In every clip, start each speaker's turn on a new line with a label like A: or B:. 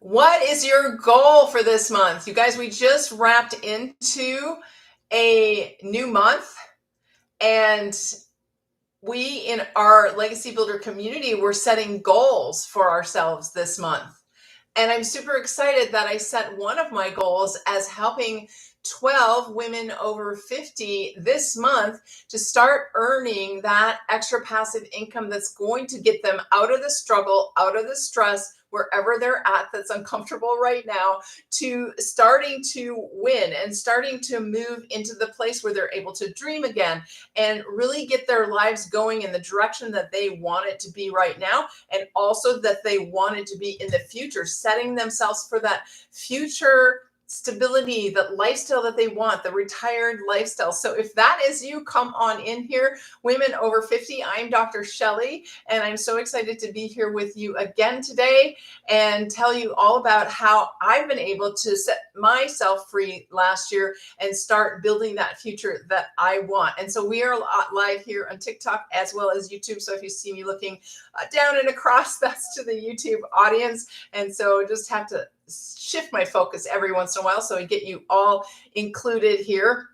A: What is your goal for this month? You guys, we just wrapped into a new month, and we in our Legacy Builder community, we're setting goals for ourselves this month. And I'm super excited that I set one of my goals as helping 12 women over 50 this month to start earning that extra passive income that's going to get them out of the struggle, out of the stress, wherever they're at that's uncomfortable right now, to starting to win and starting to move into the place where they're able to dream again and really get their lives going in the direction that they want it to be right now, and also that they want it to be in the future, setting themselves for that future stability, that lifestyle that they want, the retired lifestyle. So if that is you, come on in here. Women over 50, I'm Dr. Shelley, and I'm so excited to be here with you again today and tell you all about how I've been able to set myself free last year and start building that future that I want. And so we are live here on TikTok as well as YouTube. So if you see me looking down and across, that's to the YouTube audience. And so just have to shift my focus every once in a while so I get you all included here.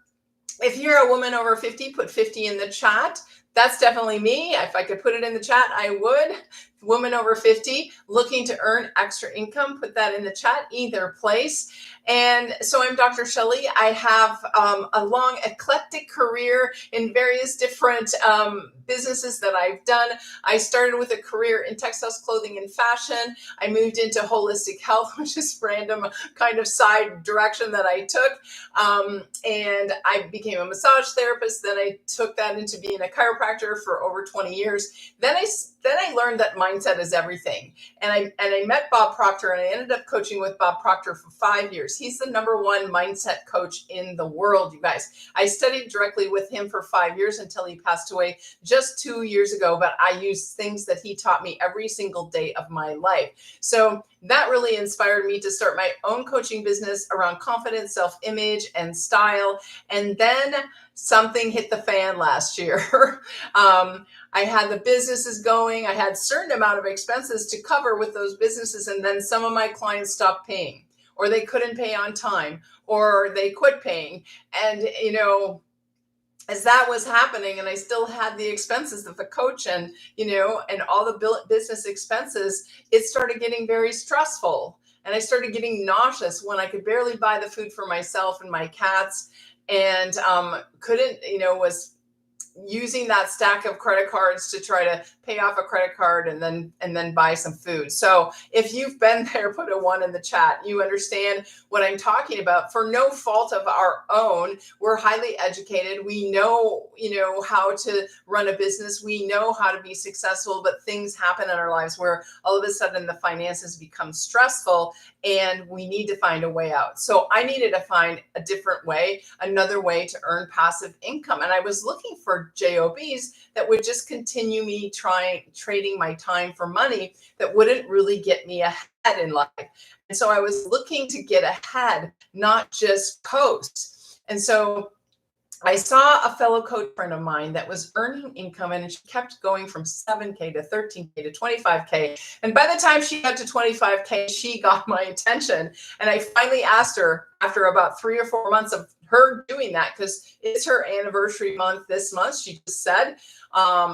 A: If you're a woman over 50, put 50 in the chat. That's definitely me. If I could put it in the chat, I would. Woman over 50 looking to earn extra income, put that in the chat, either place. And so I'm Dr. Shelley. I have a long eclectic career in various different businesses that I've done. I started with a career in textiles, clothing, and fashion. I moved into holistic health, which is random kind of side direction that I took. And I became a massage therapist. Then I took that into being a chiropractor for over 20 years. Then I learned that mindset is everything. And I met Bob Proctor, and I ended up coaching with Bob Proctor for 5 years. He's the #1 mindset coach in the world, you guys. I studied directly with him for 5 years until he passed away just 2 years ago, but I use things that he taught me every single day of my life. So that really inspired me to start my own coaching business around confidence, self-image, and style. And then something hit the fan last year. I had the businesses going. I had a certain amount of expenses to cover with those businesses. And then some of my clients stopped paying, or they couldn't pay on time, or they quit paying. And, as that was happening, and I still had the expenses of the coach and, and all the business expenses, it started getting very stressful. And I started getting nauseous when I could barely buy the food for myself and my cats, and couldn't, was using that stack of credit cards to try to pay off a credit card and then buy some food. So if you've been there, put a 1 in the chat. You understand what I'm talking about. For no fault of our own, we're highly educated. We know, how to run a business. We know how to be successful, but things happen in our lives where all of a sudden the finances become stressful and we need to find a way out. So I needed to find a different way, another way to earn passive income. And I was looking for jobs that would just continue me trading my time for money that wouldn't really get me ahead in life. And so I was looking to get ahead, not just coast. And so I saw a fellow coach friend of mine that was earning income, and she kept going from 7K to 13K to 25K. And by the time she got to 25K, she got my attention. And I finally asked her, after about 3 or 4 months of her doing that, because it's her anniversary month this month, she just said,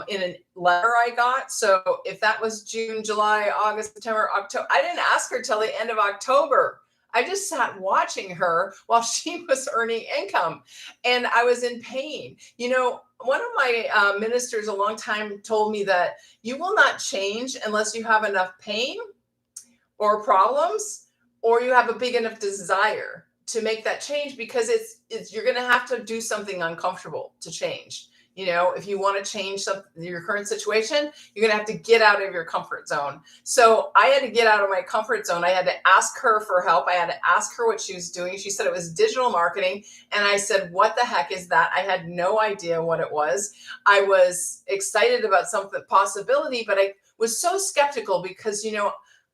A: in a letter I got. So if that was June, July, August, September, October, I didn't ask her till the end of October. I just sat watching her while she was earning income, and I was in pain. One of my ministers a long time told me that you will not change unless you have enough pain or problems, or you have a big enough desire to make that change, because you're going to have to do something uncomfortable to change. If you want to change your current situation, you're going to have to get out of your comfort zone. So I had to get out of my comfort zone. I had to ask her for help. I had to ask her what she was doing. She said it was digital marketing. And I said, what the heck is that? I had no idea what it was. I was excited about some possibility, but I was so skeptical because,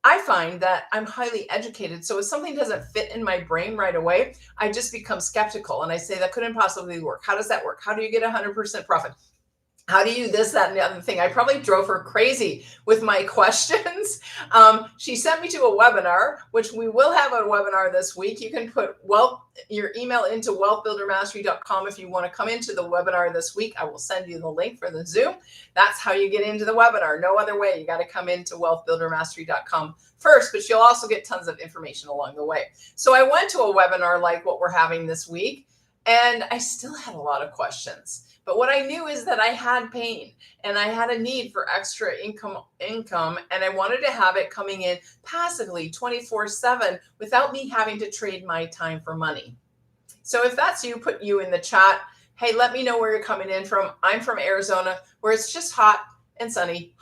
A: I find that I'm highly educated. So if something doesn't fit in my brain right away, I just become skeptical. And I say, that couldn't possibly work. How does that work? How do you get 100% profit? how do you this, that, and the other thing. I probably drove her crazy with my questions. She sent me to a webinar, which we will have a webinar this week. You can put your email into wealthbuildermastery.com if you want to come into the webinar this week. I will send you the link for the Zoom. That's how you get into the webinar. No other way. You got to come into wealthbuildermastery.com first, but you'll also get tons of information along the way. So I went to a webinar like what we're having this week, and I still had a lot of questions. But what I knew is that I had pain and I had a need for extra income, and I wanted to have it coming in passively 24/7 without me having to trade my time for money. So if that's you, put you in the chat. Hey, let me know where you're coming in from. I'm from Arizona, where it's just hot and sunny,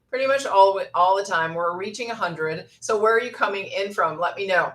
A: pretty much all the time. We're reaching 100. So where are you coming in from? Let me know.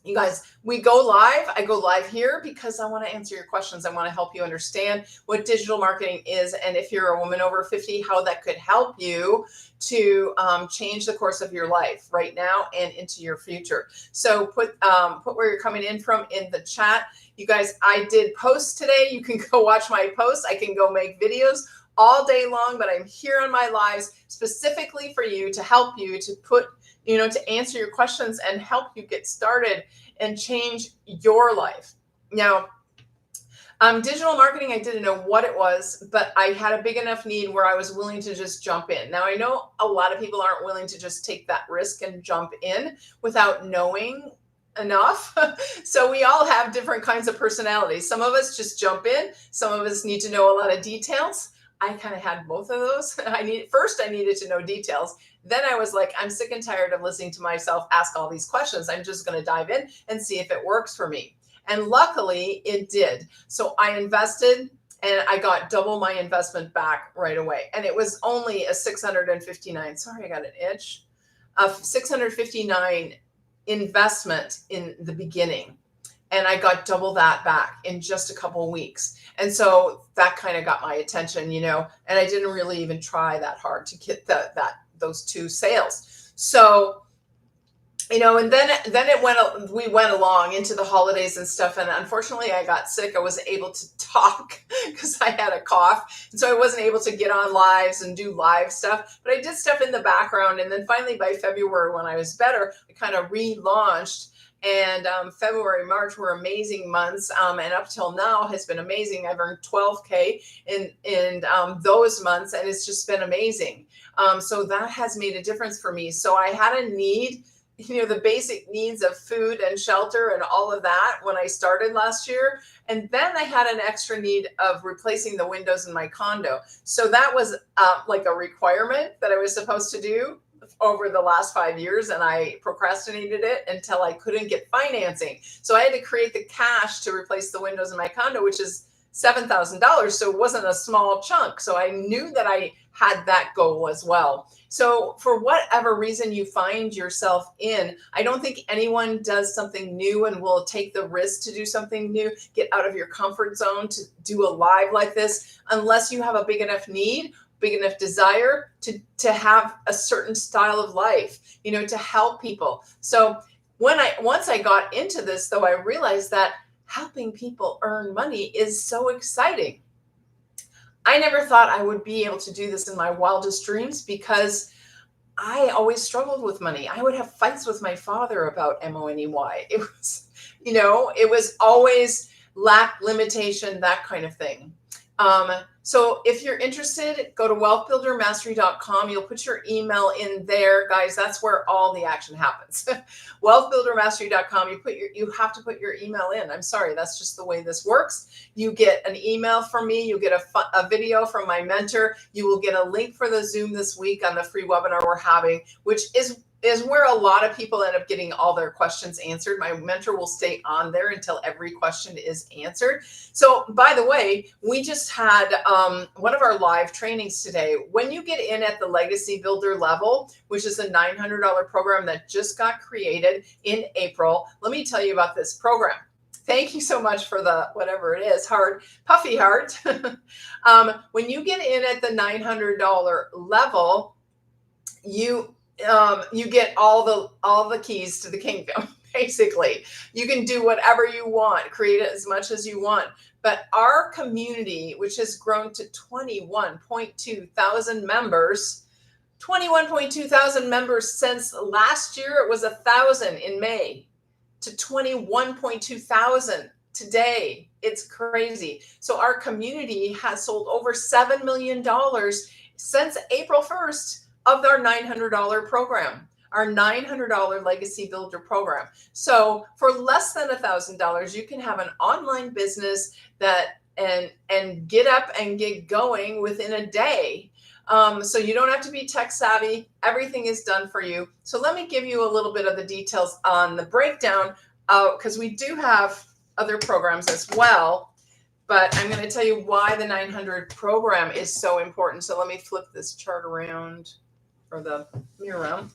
A: You guys, we go live. I go live here because I want to answer your questions. I want to help you understand what digital marketing is. And if you're a woman over 50, how that could help you to change the course of your life right now and into your future. So put where you're coming in from in the chat. You guys, I did posts today. You can go watch my posts. I can go make videos all day long, but I'm here on my lives specifically for you, to help you to put, to answer your questions and help you get started and change your life. Now, digital marketing, I didn't know what it was, but I had a big enough need where I was willing to just jump in. Now, I know a lot of people aren't willing to just take that risk and jump in without knowing enough. So we all have different kinds of personalities. Some of us just jump in. Some of us need to know a lot of details. I kind of had both of those. I needed to know details. Then I was like, I'm sick and tired of listening to myself ask all these questions. I'm just going to dive in and see if it works for me. And luckily it did. So I invested and I got double my investment back right away. And it was only a 659, sorry, I got an itch, a 659 investment in the beginning. And I got double that back in just a couple of weeks. And so that kind of got my attention, and I didn't really even try that hard to get those two sales. So, and then we went along into the holidays and stuff. And unfortunately I got sick. I wasn't able to talk because I had a cough. And so I wasn't able to get on lives and do live stuff, but I did stuff in the background. And then finally by February, when I was better, I kind of relaunched. And February, March were amazing months. And up till now has been amazing. I've earned 12K in those months, and it's just been amazing. So that has made a difference for me. So I had a need, the basic needs of food and shelter and all of that when I started last year. And then I had an extra need of replacing the windows in my condo. So that was like a requirement that I was supposed to do over the last 5 years, and I procrastinated it until I couldn't get financing. So I had to create the cash to replace the windows in my condo, which is $7,000. So it wasn't a small chunk. So I knew that I had that goal as well. So for whatever reason you find yourself in, I don't think anyone does something new and will take the risk to do something new, get out of your comfort zone to do a live like this, unless you have a big enough need, big enough desire to have a certain style of life, to help people. So once I got into this, though, I realized that helping people earn money is so exciting. I never thought I would be able to do this in my wildest dreams because I always struggled with money. I would have fights with my father about money. It was, it was always lack, limitation, that kind of thing. So if you're interested, go to wealthbuildermastery.com. You'll put your email in there, guys. That's where all the action happens. wealthbuildermastery.com. You have to put your email in. I'm sorry, that's just the way this works. You get an email from me. You get a video from my mentor. You will get a link for the Zoom this week on the free webinar we're having, which is where a lot of people end up getting all their questions answered. My mentor will stay on there until every question is answered. So by the way, we just had one of our live trainings today. When you get in at the Legacy Builder level, which is a $900 program that just got created in April, let me tell you about this program. Thank you so much for the, whatever it is, puffy heart. When you get in at the $900 level, you get all the keys to the kingdom. Basically, you can do whatever you want, create it as much as you want. But our community, which has grown to 21.2 thousand members, 21.2 thousand members since last year, it was 1,000 in May, to 21.2 thousand today. It's crazy. So our community has sold over $7 million since April 1st of our $900 program, our $900 Legacy Builder program. So for less than $1,000, you can have an online business that and get up and get going within a day. So you don't have to be tech savvy. Everything is done for you. So let me give you a little bit of the details on the breakdown, because we do have other programs as well. But I'm going to tell you why the 900 program is so important. So let me flip this chart around, or the mirror around.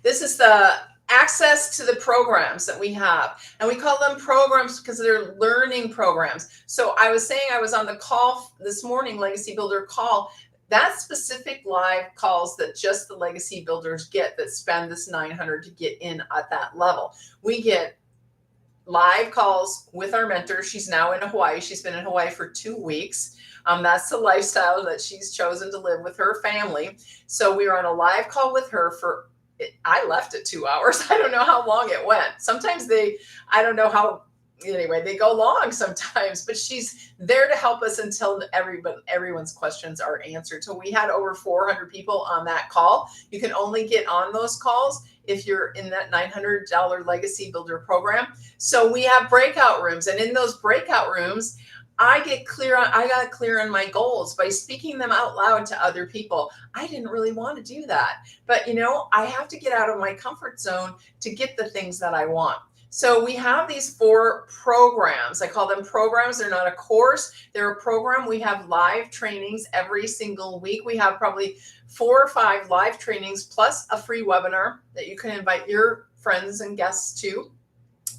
A: This is the access to the programs that we have. And we call them programs because they're learning programs. So I was saying, I was on the call this morning, Legacy Builder call. That specific live calls that just the Legacy Builders get that spend this 900 to get in at that level. We get live calls with our mentor. She's now in Hawaii. She's been in Hawaii for 2 weeks. That's the lifestyle that she's chosen to live with her family. So we were on a live call with her for, I left at 2 hours. I don't know how long it went. Sometimes I don't know how, anyway, they go long sometimes, but she's there to help us until everyone's questions are answered. So we had over 400 people on that call. You can only get on those calls if you're in that $900 Legacy Builder program. So we have breakout rooms, and in those breakout rooms, I got clear on my goals by speaking them out loud to other people. I didn't really want to do that, but I have to get out of my comfort zone to get the things that I want. So we have these 4 programs. I call them programs. They're not a course. They're a program. We have live trainings every single week. We have probably 4 or 5 live trainings plus a free webinar that you can invite your friends and guests to.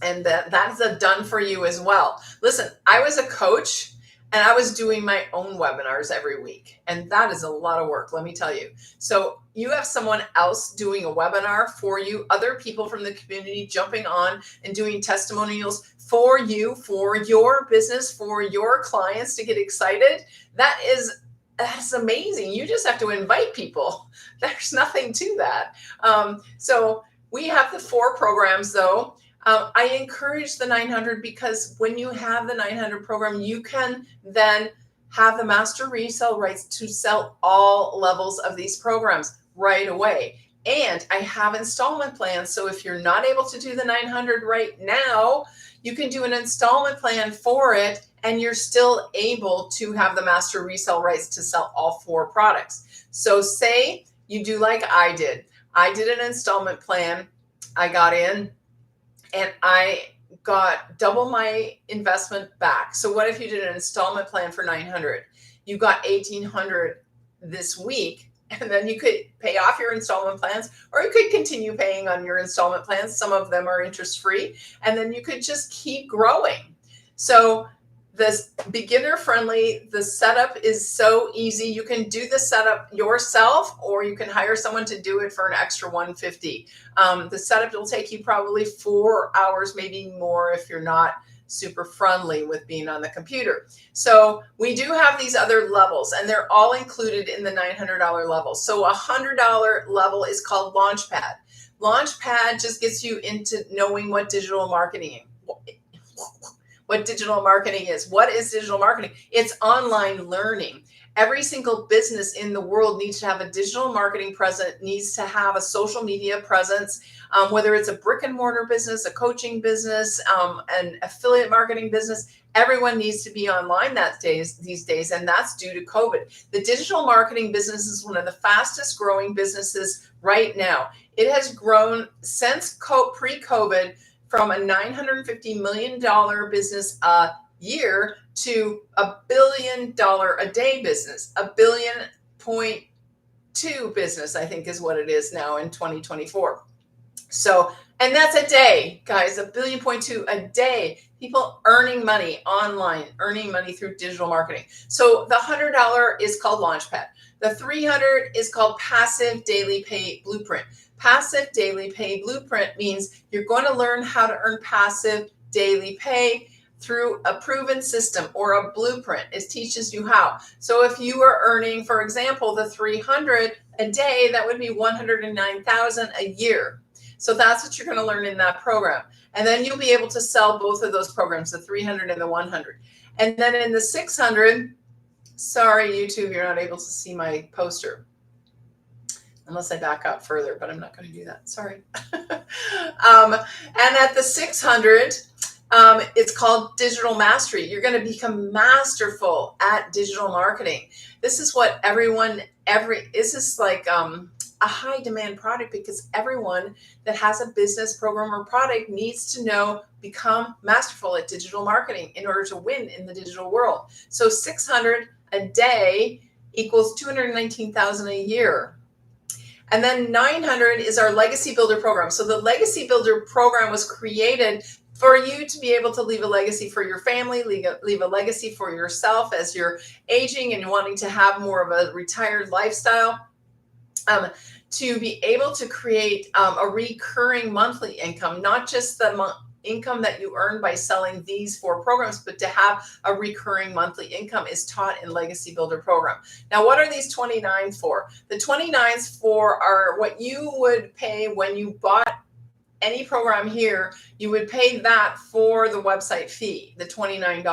A: And that's a done for you as well. Listen, I was a coach and I was doing my own webinars every week. And that is a lot of work, let me tell you. So you have someone else doing a webinar for you, other people from the community jumping on and doing testimonials for you, for your business, for your clients to get excited. That's amazing. You just have to invite people. There's nothing to that. So we have the 4 programs though. I encourage the 900 because when you have the 900 program, you can then have the master resale rights to sell all levels of these programs right away. And I have installment plans. So if you're not able to do the 900 right now, you can do an installment plan for it, and you're still able to have the master resale rights to sell all 4 products. So say you do like I did. I did an installment plan. I got in and I got double my investment back. So what if you did an installment plan for 900? You got 1,800 this week, and then you could pay off your installment plans, or you could continue paying on your installment plans. Some of them are interest free, and then you could just keep growing. So this beginner friendly, the setup is so easy. You can do the setup yourself, or you can hire someone to do it for an extra $150. The setup will take you probably 4 hours, maybe more if you're not super friendly with being on the computer. So we do have these other levels, and they're all included in the $900 level. So a $100 level is called Launchpad. Launchpad just gets you into knowing what digital marketing is. What digital marketing is. What is digital marketing? It's online learning. Every single business in the world needs to have a digital marketing presence, needs to have a social media presence, whether it's a brick and mortar business, a coaching business, an affiliate marketing business. Everyone needs to be online these days, and that's due to COVID. The digital marketing business is one of the fastest growing businesses right now. It has grown since pre-COVID from a $950 million business a year to $1 billion a day business, $1.2 billion business, I think is what it is now in 2024. So, and that's a day, guys, $1.2 billion a day. People earning money online, earning money through digital marketing. So the $100 is called Launchpad. The $300 is called Passive Daily Pay Blueprint. Passive Daily Pay Blueprint means you're going to learn how to earn passive daily pay through a proven system or a blueprint. It teaches you how. So if you are earning, for example, the 300 a day, that would be 109,000 a year. So that's what you're going to learn in that program. And then you'll be able to sell both of those programs, the 300 and the 100. And then in the 600, sorry, YouTube, you're not able to see my poster unless I back up further, but I'm not going to do that. Sorry. And at the 600, it's called digital mastery. You're going to become masterful at digital marketing. This is what this is like a high demand product, because everyone that has a business program or product needs to become masterful at digital marketing in order to win in the digital world. So 600 a day equals 219,000 a year. And then 900 is our Legacy Builder program. So the Legacy Builder program was created for you to be able to leave a legacy for your family, leave a legacy for yourself as you're aging and wanting to have more of a retired lifestyle, to be able to create a recurring monthly income, not just the income that you earn by selling these 4 programs, but to have a recurring monthly income is taught in Legacy Builder program. Now, what are these 29s for? The 29s are what you would pay when you bought any program here. You would pay that for the website fee, the $29.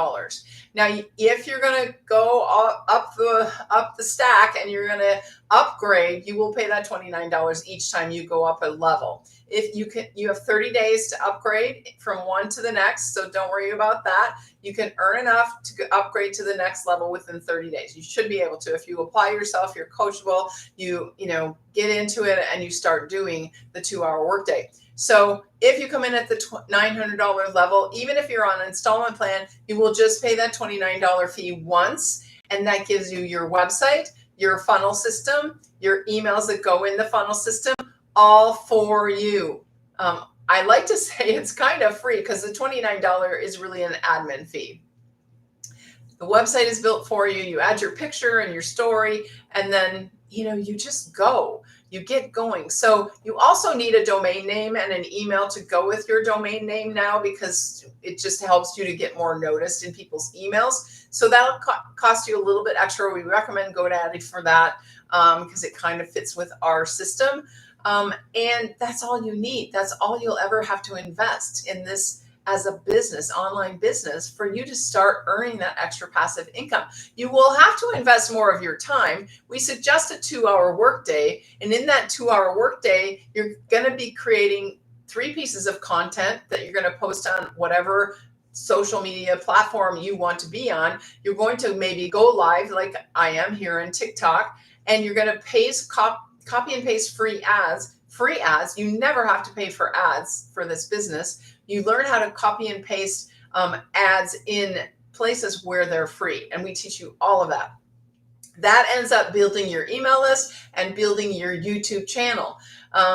A: Now, if you're going to go up the stack and you're going to upgrade, you will pay that $29 each time you go up a level. If you have 30 days to upgrade from one to the next, so don't worry about that. You can earn enough to upgrade to the next level within 30 days. You should be able to. If you apply yourself, you're coachable, you get into it and you start doing the 2-hour workday. So if you come in at the $900 level, even if you're on an installment plan, you will just pay that $29 fee once. And that gives you your website, your funnel system, your emails that go in the funnel system, all for you. I like to say it's kind of free because the $29 is really an admin fee. The website is built for you. You add your picture and your story, and then you just go. You get going. So you also need a domain name and an email to go with your domain name now, because it just helps you to get more noticed in people's emails. So that'll cost you a little bit extra. We recommend GoDaddy for that because it kind of fits with our system. And that's all you need. That's all you'll ever have to invest in this as a business, online business, for you to start earning that extra passive income. You will have to invest more of your time. We suggest a 2-hour workday. And in that 2-hour workday, you're going to be creating 3 pieces of content that you're going to post on whatever social media platform you want to be on. You're going to maybe go live like I am here on TikTok, and you're going to copy and paste free ads. You never have to pay for ads for this business. You learn how to copy and paste ads in places where they're free. And we teach you all of that. That ends up building your email list and building your YouTube channel,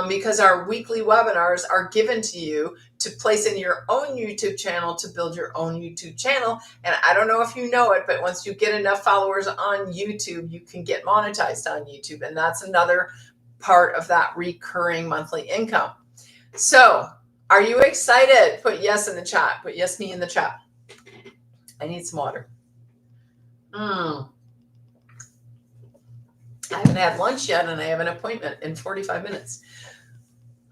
A: because our weekly webinars are given to you to place in your own YouTube channel to build your own YouTube channel. And I don't know if you know it, but once you get enough followers on YouTube, you can get monetized on YouTube. And that's another part of that recurring monthly income. So are you excited? Put yes in the chat. Put yes me in the chat. I need some water. I haven't had lunch yet, and I have an appointment in 45 minutes.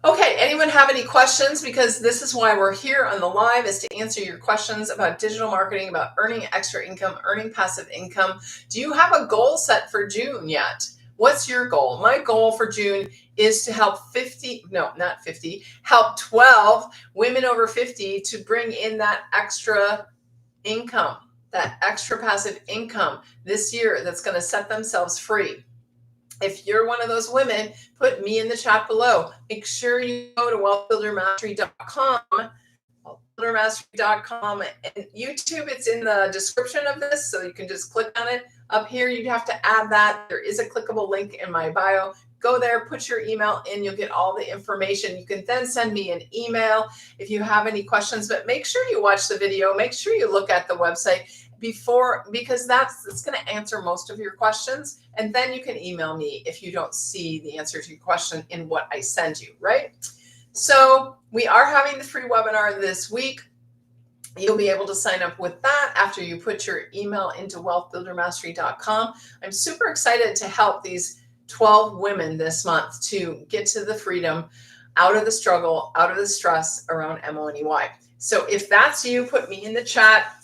A: Okay, anyone have any questions? Because this is why we're here on the live, is to answer your questions about digital marketing, about earning extra income, earning passive income. Do you have a goal set for June yet? What's your goal? My goal for June is to help 12 women over 50 to bring in that extra income, that extra passive income this year that's going to set themselves free. If you're one of those women, put me in the chat below. Make sure you go to wealthbuildermastery.com, wealthbuildermastery.com, and YouTube. It's in the description of this, so you can just click on it. Up here, you'd have to add that. There is a clickable link in my bio. Go there, put your email in. You'll get all the information. You can then send me an email if you have any questions, but make sure you watch the video. Make sure you look at the website because it's going to answer most of your questions. And then you can email me if you don't see the answer to your question in what I send you, right? So we are having the free webinar this week. You'll be able to sign up with that after you put your email into wealthbuildermastery.com. I'm super excited to help these 12 women this month to get to the freedom, out of the struggle, out of the stress around MONEY. So if that's you, put me in the chat.